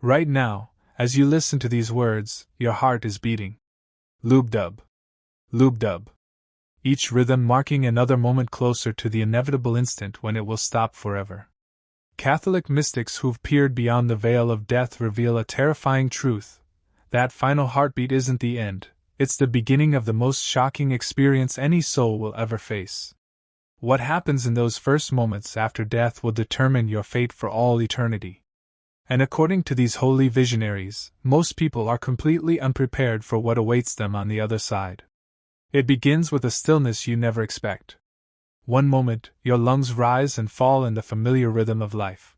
Right now, as you listen to these words, your heart is beating. Lube-dub. Lube-dub. Each rhythm marking another moment closer to the inevitable instant when it will stop forever. Catholic mystics who've peered beyond the veil of death reveal a terrifying truth. That final heartbeat isn't the end, it's the beginning of the most shocking experience any soul will ever face. What happens in those first moments after death will determine your fate for all eternity. And according to these holy visionaries, most people are completely unprepared for what awaits them on the other side. It begins with a stillness you never expect. One moment, your lungs rise and fall in the familiar rhythm of life.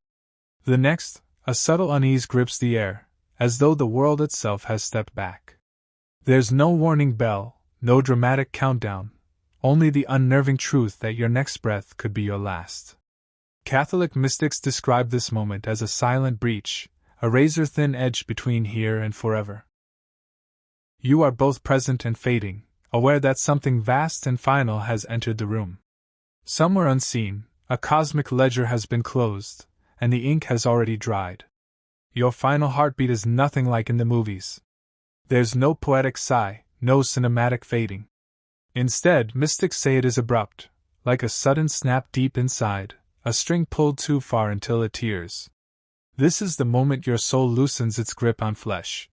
The next, a subtle unease grips the air, as though the world itself has stepped back. There's no warning bell, no dramatic countdown, only the unnerving truth that your next breath could be your last. Catholic mystics describe this moment as a silent breach, a razor-thin edge between here and forever. You are both present and fading, aware that something vast and final has entered the room. Somewhere unseen, a cosmic ledger has been closed, and the ink has already dried. Your final heartbeat is nothing like in the movies. There's no poetic sigh, no cinematic fading. Instead, mystics say it is abrupt, like a sudden snap deep inside, a string pulled too far until it tears. This is the moment your soul loosens its grip on flesh.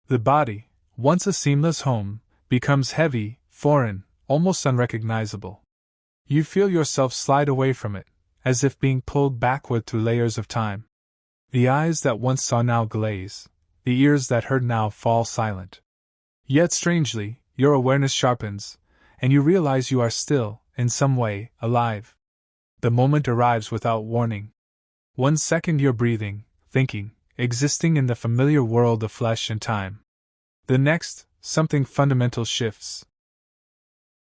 The body, once a seamless home, becomes heavy, foreign, almost unrecognizable. You feel yourself slide away from it, as if being pulled backward through layers of time. The eyes that once saw now glaze, the ears that heard now fall silent. Yet strangely, your awareness sharpens, and you realize you are still, in some way, alive. The moment arrives without warning. 1 second you're breathing, thinking, existing in the familiar world of flesh and time. The next, something fundamental shifts.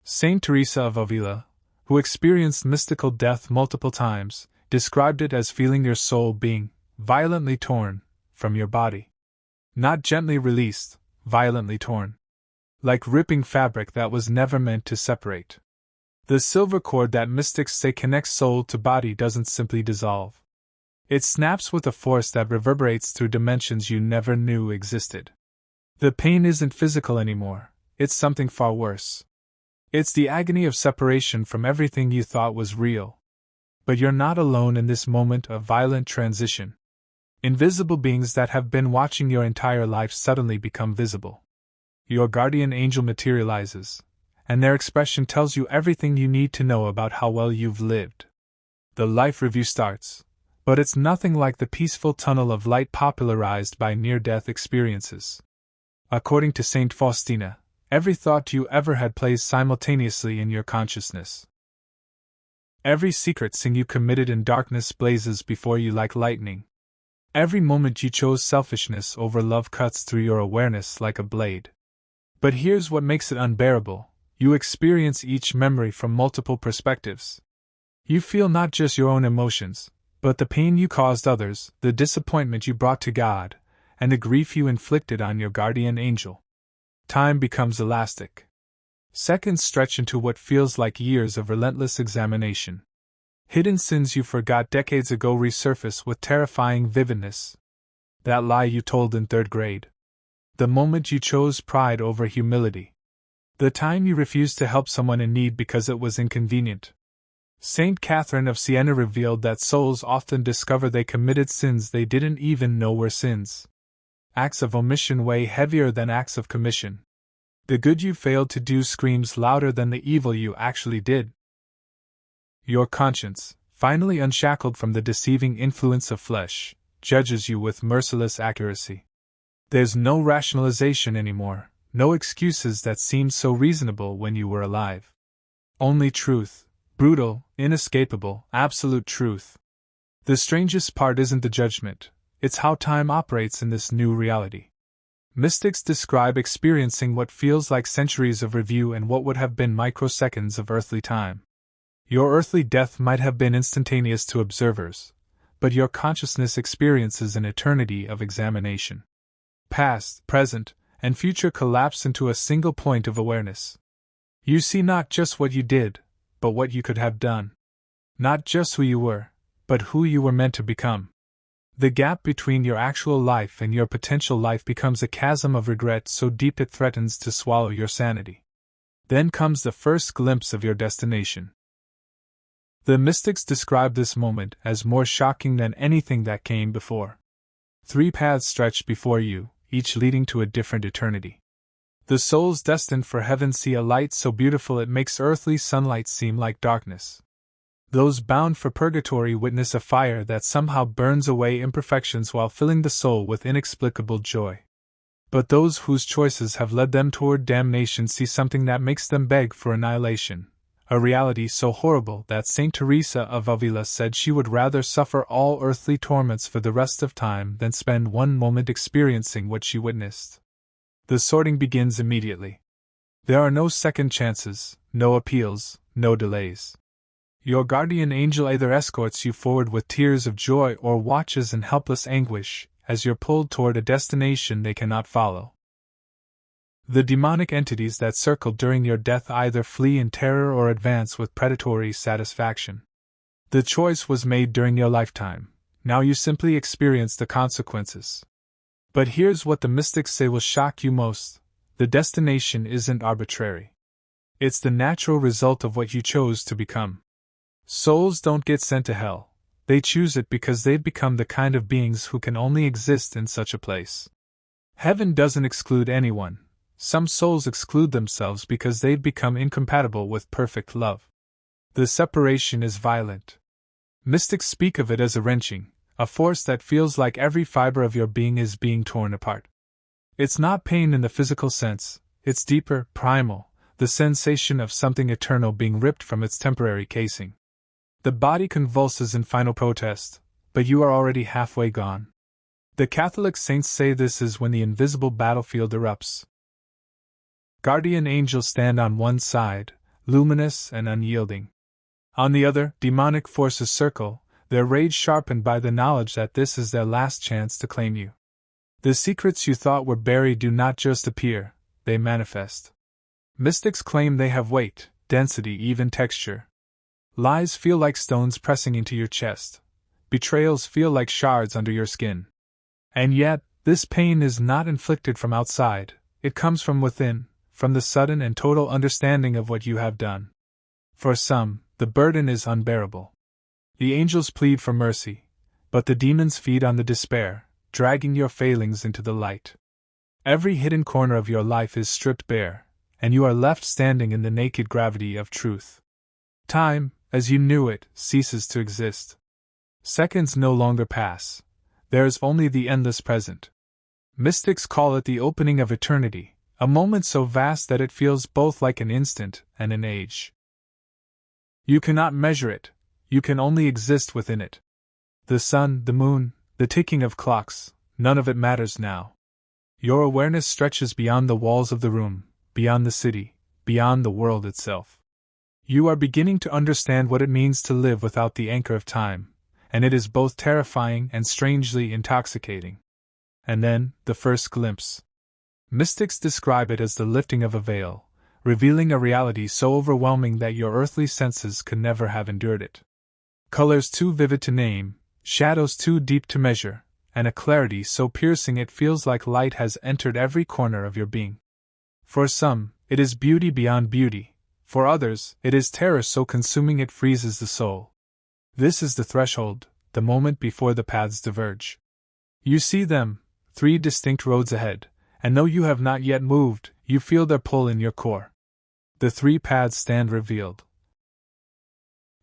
Saint Teresa of Avila, who experienced mystical death multiple times, described it as feeling your soul being violently torn from your body. Not gently released, violently torn. Like ripping fabric that was never meant to separate. The silver cord that mystics say connects soul to body doesn't simply dissolve. It snaps with a force that reverberates through dimensions you never knew existed. The pain isn't physical anymore, it's something far worse. It's the agony of separation from everything you thought was real. But you're not alone in this moment of violent transition. Invisible beings that have been watching your entire life suddenly become visible. Your guardian angel materializes, and their expression tells you everything you need to know about how well you've lived. The life review starts, but it's nothing like the peaceful tunnel of light popularized by near-death experiences. According to Saint Faustina, every thought you ever had plays simultaneously in your consciousness. Every secret sin you committed in darkness blazes before you like lightning. Every moment you chose selfishness over love cuts through your awareness like a blade. But here's what makes it unbearable: you experience each memory from multiple perspectives. You feel not just your own emotions, but the pain you caused others, the disappointment you brought to God, and the grief you inflicted on your guardian angel. Time becomes elastic. Seconds stretch into what feels like years of relentless examination. Hidden sins you forgot decades ago resurface with terrifying vividness. That lie you told in 3rd grade. The moment you chose pride over humility. The time you refused to help someone in need because it was inconvenient. Saint Catherine of Siena revealed that souls often discover they committed sins they didn't even know were sins. Acts of omission weigh heavier than acts of commission. The good you failed to do screams louder than the evil you actually did. Your conscience, finally unshackled from the deceiving influence of flesh, judges you with merciless accuracy. There's no rationalization anymore, no excuses that seemed so reasonable when you were alive. Only truth, brutal, inescapable, absolute truth. The strangest part isn't the judgment, it's how time operates in this new reality. Mystics describe experiencing what feels like centuries of review and what would have been microseconds of earthly time. Your earthly death might have been instantaneous to observers, but your consciousness experiences an eternity of examination. Past, present, and future collapse into a single point of awareness. You see not just what you did, but what you could have done. Not just who you were, but who you were meant to become. The gap between your actual life and your potential life becomes a chasm of regret so deep it threatens to swallow your sanity. Then comes the first glimpse of your destination. The mystics describe this moment as more shocking than anything that came before. 3 paths stretch before you, each leading to a different eternity. The souls destined for heaven see a light so beautiful it makes earthly sunlight seem like darkness. Those bound for purgatory witness a fire that somehow burns away imperfections while filling the soul with inexplicable joy. But those whose choices have led them toward damnation see something that makes them beg for annihilation, a reality so horrible that Saint Teresa of Avila said she would rather suffer all earthly torments for the rest of time than spend one moment experiencing what she witnessed. The sorting begins immediately. There are no second chances, no appeals, no delays. Your guardian angel either escorts you forward with tears of joy or watches in helpless anguish as you're pulled toward a destination they cannot follow. The demonic entities that circle during your death either flee in terror or advance with predatory satisfaction. The choice was made during your lifetime, now you simply experience the consequences. But here's what the mystics say will shock you most: the destination isn't arbitrary. It's the natural result of what you chose to become. Souls don't get sent to hell, they choose it because they've become the kind of beings who can only exist in such a place. Heaven doesn't exclude anyone. Some souls exclude themselves because they've become incompatible with perfect love. The separation is violent. Mystics speak of it as a wrenching, a force that feels like every fiber of your being is being torn apart. It's not pain in the physical sense, it's deeper, primal, the sensation of something eternal being ripped from its temporary casing. The body convulses in final protest, but you are already halfway gone. The Catholic saints say this is when the invisible battlefield erupts. Guardian angels stand on one side, luminous and unyielding. On the other, demonic forces circle, their rage sharpened by the knowledge that this is their last chance to claim you. The secrets you thought were buried do not just appear, they manifest. Mystics claim they have weight, density, even texture. Lies feel like stones pressing into your chest. Betrayals feel like shards under your skin. And yet, this pain is not inflicted from outside, it comes from within, from the sudden and total understanding of what you have done. For some, the burden is unbearable. The angels plead for mercy, but the demons feed on the despair, dragging your failings into the light. Every hidden corner of your life is stripped bare, and you are left standing in the naked gravity of truth. Time, as you knew it, ceases to exist. Seconds no longer pass. There is only the endless present. Mystics call it the opening of eternity, a moment so vast that it feels both like an instant and an age. You cannot measure it, you can only exist within it. The sun, the moon, the ticking of clocks, none of it matters now. Your awareness stretches beyond the walls of the room, beyond the city, beyond the world itself. You are beginning to understand what it means to live without the anchor of time, and it is both terrifying and strangely intoxicating. And then, the first glimpse. Mystics describe it as the lifting of a veil, revealing a reality so overwhelming that your earthly senses could never have endured it. Colors too vivid to name, shadows too deep to measure, and a clarity so piercing it feels like light has entered every corner of your being. For some, it is beauty beyond beauty. For others, it is terror so consuming it freezes the soul. This is the threshold, the moment before the paths diverge. You see them, 3 distinct roads ahead, and though you have not yet moved, you feel their pull in your core. The 3 paths stand revealed.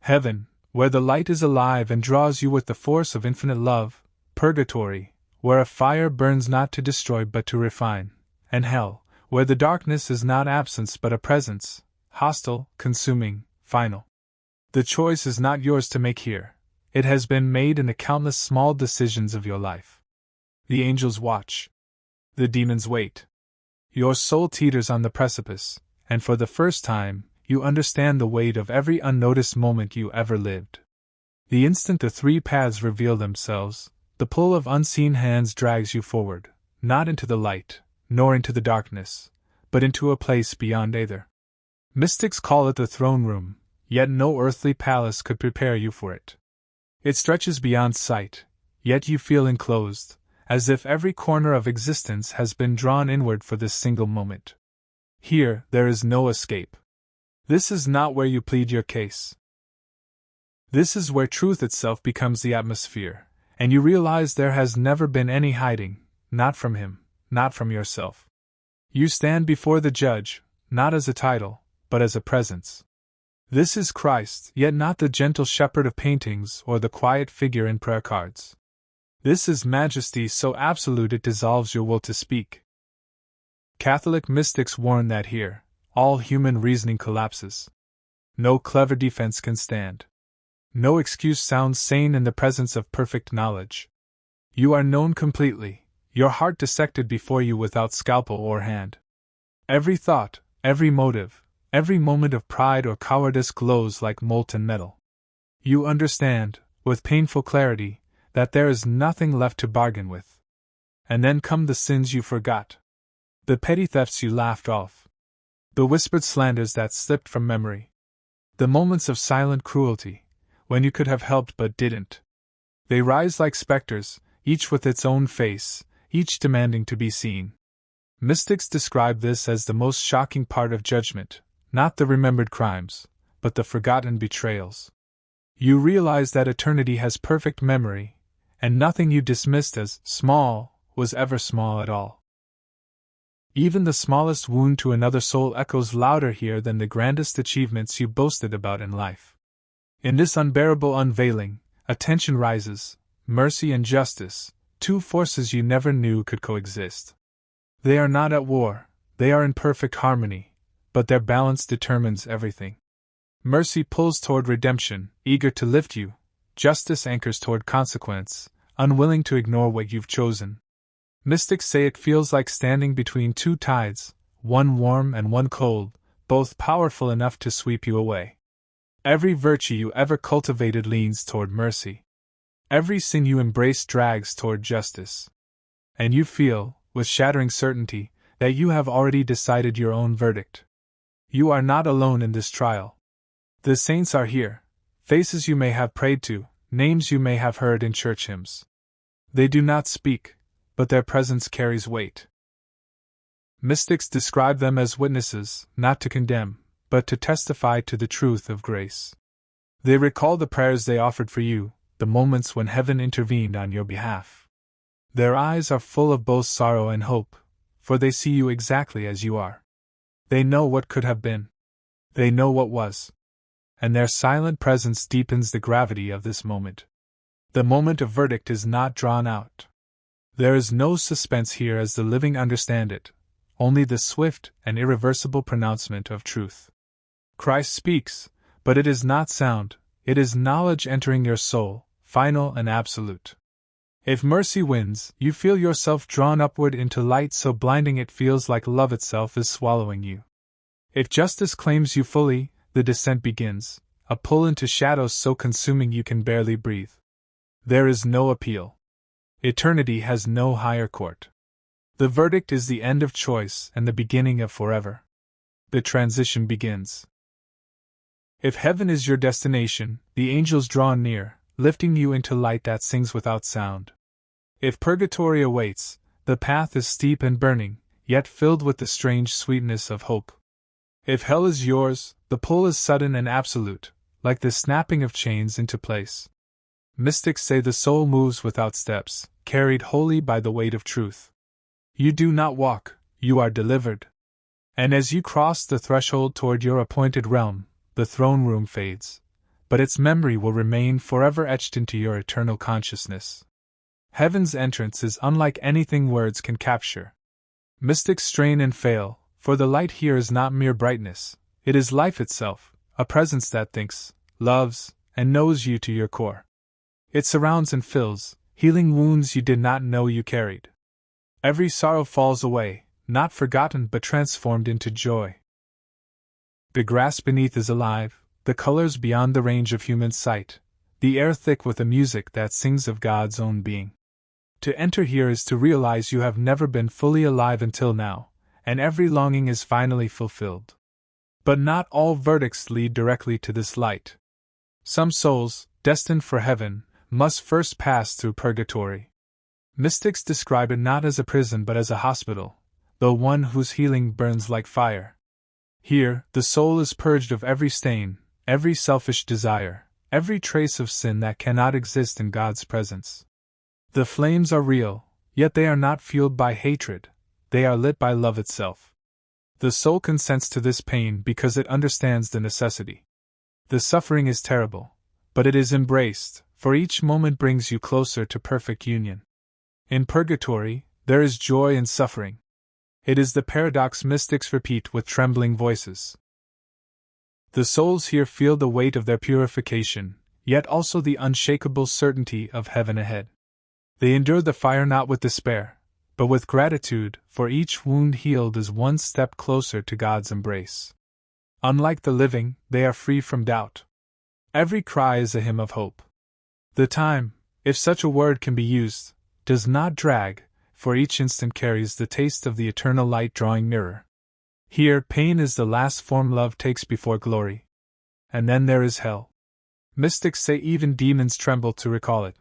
Heaven, where the light is alive and draws you with the force of infinite love. Purgatory, where a fire burns not to destroy but to refine. And hell, where the darkness is not absence but a presence. Hostile, consuming, final. The choice is not yours to make here. It has been made in the countless small decisions of your life. The angels watch. The demons wait. Your soul teeters on the precipice, and for the first time, you understand the weight of every unnoticed moment you ever lived. The instant the 3 paths reveal themselves, the pull of unseen hands drags you forward, not into the light, nor into the darkness, but into a place beyond either. Mystics call it the throne room, yet no earthly palace could prepare you for it. It stretches beyond sight, yet you feel enclosed, as if every corner of existence has been drawn inward for this single moment. Here, there is no escape. This is not where you plead your case. This is where truth itself becomes the atmosphere, and you realize there has never been any hiding, not from him, not from yourself. You stand before the judge, not as a title, but as a presence. This is Christ, yet not the gentle shepherd of paintings or the quiet figure in prayer cards. This is majesty so absolute it dissolves your will to speak. Catholic mystics warn that here, all human reasoning collapses. No clever defense can stand. No excuse sounds sane in the presence of perfect knowledge. You are known completely, your heart dissected before you without scalpel or hand. Every thought, every motive, every moment of pride or cowardice glows like molten metal. You understand, with painful clarity, that there is nothing left to bargain with. And then come the sins you forgot. The petty thefts you laughed off. The whispered slanders that slipped from memory. The moments of silent cruelty, when you could have helped but didn't. They rise like specters, each with its own face, each demanding to be seen. Mystics describe this as the most shocking part of judgment, not the remembered crimes, but the forgotten betrayals. You realize that eternity has perfect memory, and nothing you dismissed as small was ever small at all. Even the smallest wound to another soul echoes louder here than the grandest achievements you boasted about in life. In this unbearable unveiling, a tension rises, mercy and justice, two forces you never knew could coexist. They are not at war, they are in perfect harmony, but their balance determines everything. Mercy pulls toward redemption, eager to lift you. Justice anchors toward consequence, unwilling to ignore what you've chosen. Mystics say it feels like standing between two tides, one warm and one cold, both powerful enough to sweep you away. Every virtue you ever cultivated leans toward mercy. Every sin you embrace drags toward justice. And you feel, with shattering certainty, that you have already decided your own verdict. You are not alone in this trial. The saints are here, faces you may have prayed to, names you may have heard in church hymns. They do not speak, but their presence carries weight. Mystics describe them as witnesses, not to condemn, but to testify to the truth of grace. They recall the prayers they offered for you, the moments when heaven intervened on your behalf. Their eyes are full of both sorrow and hope, for they see you exactly as you are. They know what could have been. They know what was. And their silent presence deepens the gravity of this moment. The moment of verdict is not drawn out. There is no suspense here as the living understand it, only the swift and irreversible pronouncement of truth. Christ speaks, but it is not sound, it is knowledge entering your soul, final and absolute. If mercy wins, you feel yourself drawn upward into light so blinding it feels like love itself is swallowing you. If justice claims you fully, the descent begins, a pull into shadows so consuming you can barely breathe. There is no appeal. Eternity has no higher court. The verdict is the end of choice and the beginning of forever. The transition begins. If heaven is your destination, the angels draw near, lifting you into light that sings without sound. If purgatory awaits, the path is steep and burning, yet filled with the strange sweetness of hope. If hell is yours, the pull is sudden and absolute, like the snapping of chains into place. Mystics say the soul moves without steps, carried wholly by the weight of truth. You do not walk, you are delivered. And as you cross the threshold toward your appointed realm, the throne room fades, but its memory will remain forever etched into your eternal consciousness. Heaven's entrance is unlike anything words can capture. Mystics strain and fail, for the light here is not mere brightness, it is life itself, a presence that thinks, loves, and knows you to your core. It surrounds and fills, healing wounds you did not know you carried. Every sorrow falls away, not forgotten but transformed into joy. The grass beneath is alive, the colors beyond the range of human sight, the air thick with a music that sings of God's own being. To enter here is to realize you have never been fully alive until now, and every longing is finally fulfilled. But not all verdicts lead directly to this light. Some souls, destined for heaven, must first pass through purgatory. Mystics describe it not as a prison but as a hospital, though one whose healing burns like fire. Here, the soul is purged of every stain, every selfish desire, every trace of sin that cannot exist in God's presence. The flames are real, yet they are not fueled by hatred, they are lit by love itself. The soul consents to this pain because it understands the necessity. The suffering is terrible, but it is embraced, for each moment brings you closer to perfect union. In purgatory, there is joy in suffering. It is the paradox mystics repeat with trembling voices. The souls here feel the weight of their purification, yet also the unshakable certainty of heaven ahead. They endure the fire not with despair, but with gratitude, for each wound healed is one step closer to God's embrace. Unlike the living, they are free from doubt. Every cry is a hymn of hope. The time, if such a word can be used, does not drag, for each instant carries the taste of the eternal light drawing nearer. Here, pain is the last form love takes before glory. And then there is hell. Mystics say even demons tremble to recall it.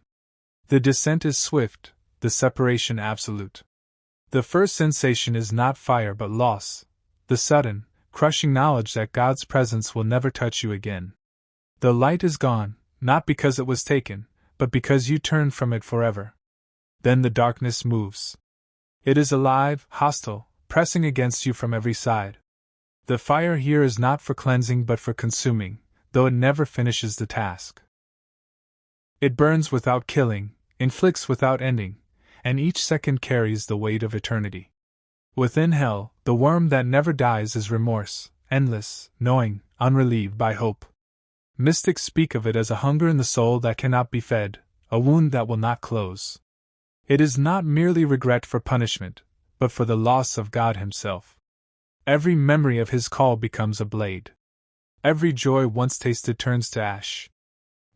The descent is swift, the separation absolute. The first sensation is not fire but loss, the sudden, crushing knowledge that God's presence will never touch you again. The light is gone, not because it was taken, but because you turn from it forever. Then the darkness moves. It is alive, hostile, pressing against you from every side. The fire here is not for cleansing but for consuming, though it never finishes the task. It burns without killing, inflicts without ending, and each second carries the weight of eternity. Within hell, the worm that never dies is remorse, endless, knowing, unrelieved by hope. Mystics speak of it as a hunger in the soul that cannot be fed, a wound that will not close. It is not merely regret for punishment, but for the loss of God Himself. Every memory of His call becomes a blade. Every joy once tasted turns to ash.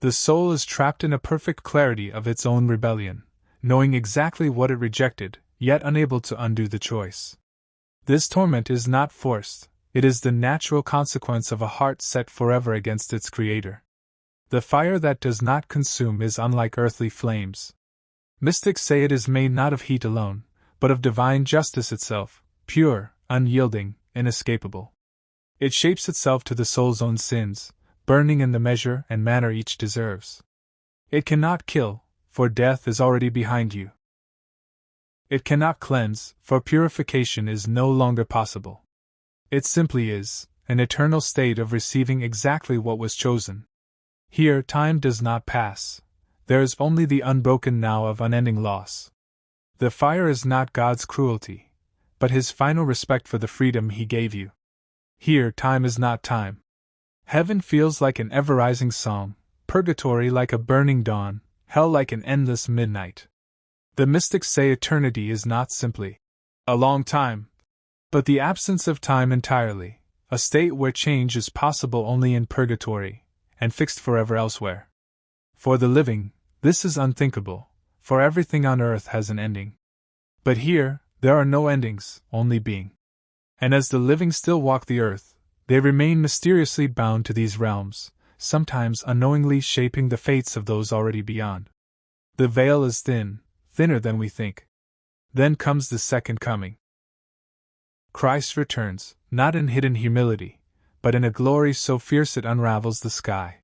The soul is trapped in a perfect clarity of its own rebellion, knowing exactly what it rejected, yet unable to undo the choice. This torment is not forced, it is the natural consequence of a heart set forever against its Creator. The fire that does not consume is unlike earthly flames. Mystics say it is made not of heat alone, but of divine justice itself, pure, unyielding, inescapable. It shapes itself to the soul's own sins, burning in the measure and manner each deserves. It cannot kill, for death is already behind you. It cannot cleanse, for purification is no longer possible. It simply is, an eternal state of receiving exactly what was chosen. Here time does not pass. There is only the unbroken now of unending loss. The fire is not God's cruelty, but His final respect for the freedom He gave you. Here time is not time. Heaven feels like an ever-rising song, purgatory like a burning dawn, hell like an endless midnight. The mystics say eternity is not simply a long time, but the absence of time entirely, a state where change is possible only in purgatory, and fixed forever elsewhere. For the living, this is unthinkable, for everything on earth has an ending. But here, there are no endings, only being. And as the living still walk the earth, they remain mysteriously bound to these realms, sometimes unknowingly shaping the fates of those already beyond. The veil is thin, thinner than we think. Then comes the second coming. Christ returns, not in hidden humility, but in a glory so fierce it unravels the sky.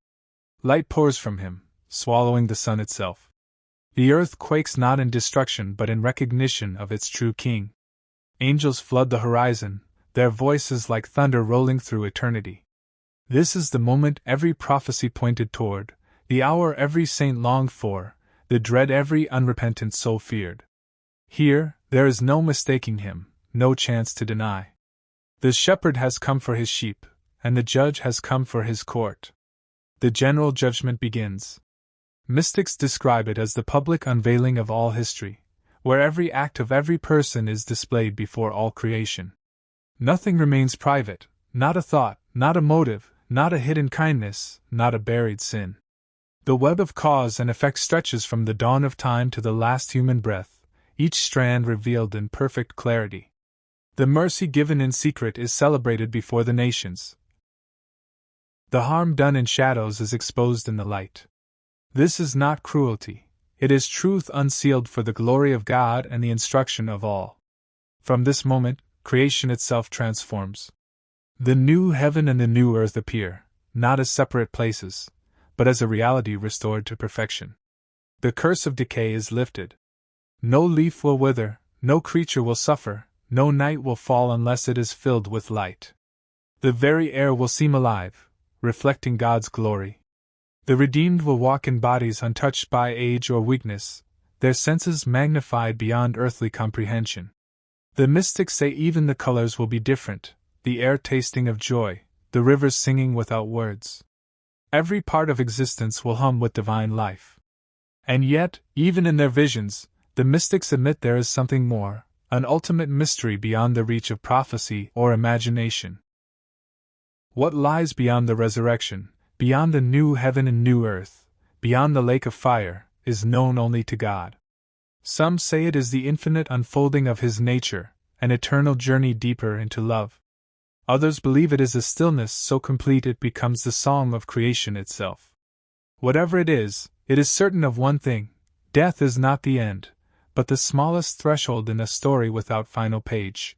Light pours from Him, swallowing the sun itself. The earth quakes not in destruction but in recognition of its true King. Angels flood the horizon, their voices like thunder rolling through eternity. This is the moment every prophecy pointed toward, the hour every saint longed for, the dread every unrepentant soul feared. Here, there is no mistaking Him, no chance to deny. The shepherd has come for his sheep, and the judge has come for his court. The general judgment begins. Mystics describe it as the public unveiling of all history, where every act of every person is displayed before all creation. Nothing remains private, not a thought, not a motive, not a hidden kindness, not a buried sin. The web of cause and effect stretches from the dawn of time to the last human breath, each strand revealed in perfect clarity. The mercy given in secret is celebrated before the nations. The harm done in shadows is exposed in the light. This is not cruelty, it is truth unsealed for the glory of God and the instruction of all. From this moment, creation itself transforms. The new heaven and the new earth appear, not as separate places, but as a reality restored to perfection. The curse of decay is lifted. No leaf will wither, no creature will suffer, no night will fall unless it is filled with light. The very air will seem alive, reflecting God's glory. The redeemed will walk in bodies untouched by age or weakness, their senses magnified beyond earthly comprehension. The mystics say even the colors will be different, the air tasting of joy, the rivers singing without words. Every part of existence will hum with divine life. And yet, even in their visions, the mystics admit there is something more, an ultimate mystery beyond the reach of prophecy or imagination. What lies beyond the resurrection, beyond the new heaven and new earth, beyond the lake of fire, is known only to God. Some say it is the infinite unfolding of His nature, an eternal journey deeper into love. Others believe it is a stillness so complete it becomes the song of creation itself. Whatever it is certain of one thing: death is not the end, but the smallest threshold in a story without final page.